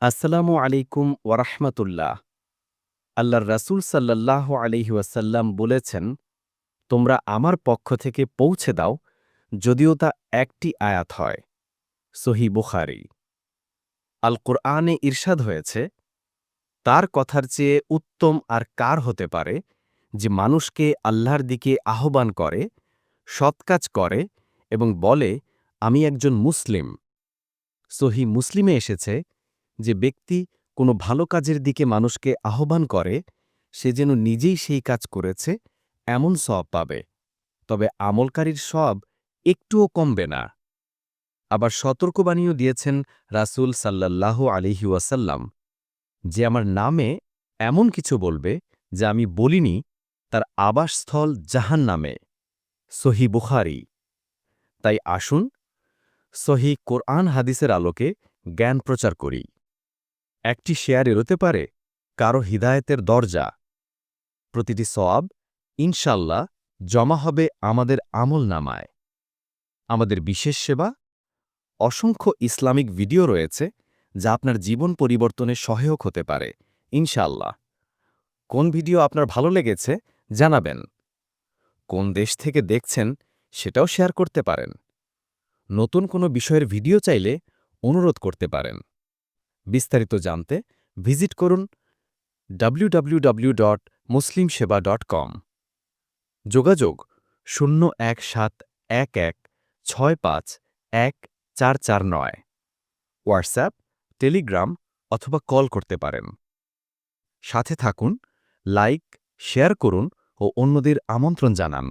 আসসালামু আলাইকুম ওয়ারাহমাতুল্লাহ। আল্লাহর রাসূল সাল্লাল্লাহু আলাইহি ওয়াসাল্লাম বলেছেন, তোমরা আমার পক্ষ থেকে পৌঁছে দাও, যদিও তা একটি আয়াত হয়। সহিহ বুখারী। আল কুরআনে ইরশাদ হয়েছে, তার কথার চেয়ে উত্তম আর কার হতে পারে যে মানুষকে আল্লাহর দিকে আহ্বান করে, সৎ কাজ করে এবং বলে, আমি একজন মুসলিম। সহিহ মুসলিমে এসেছে, যে ব্যক্তি কোনো ভালো কাজের দিকে মানুষকে আহ্বান করে, সে যেন নিজেই সেই কাজ করেছে এমন সওয়াব পাবে, তবে আমলকারীর সওয়াব একটুও কমবে না। আবার সতর্কবাণীও দিয়েছেন রাসূল সাল্লাল্লাহু আলাইহি ওয়াসাল্লাম, যে আমার নামে এমন কিছু বলবে যা আমি বলিনি, তার আবাসস্থল জাহান্নামে। সহিহ বুখারী। তাই আসুন, সহিহ কোরআন হাদিসের আলোকে জ্ঞান প্রচার করি। একটি শেয়ার এড়োতে পারে কারো হিদায়েতের দরজা। প্রতিটি সওয়াব ইনশাল্লাহ জমা হবে আমাদের আমলনামায়। আমাদের বিশেষ সেবা, অসংখ্য ইসলামিক ভিডিও রয়েছে যা আপনার জীবন পরিবর্তনে সহায়ক হতে পারে ইনশাল্লাহ। কোন ভিডিও আপনার ভালো লেগেছে জানাবেন। কোন দেশ থেকে দেখছেন সেটাও শেয়ার করতে পারেন। নতুন কোনো বিষয়ের ভিডিও চাইলে অনুরোধ করতে পারেন। বিস্তারিত জানতে ভিজিট করুন www.muslimseba.com। যোগাযোগ 01711651449। হোয়াটসঅ্যাপ, টেলিগ্রাম অথবা কল করতে পারেন। সাথে থাকুন, লাইক, শেয়ার করুন ও অন্যদের আমন্ত্রণ জানান।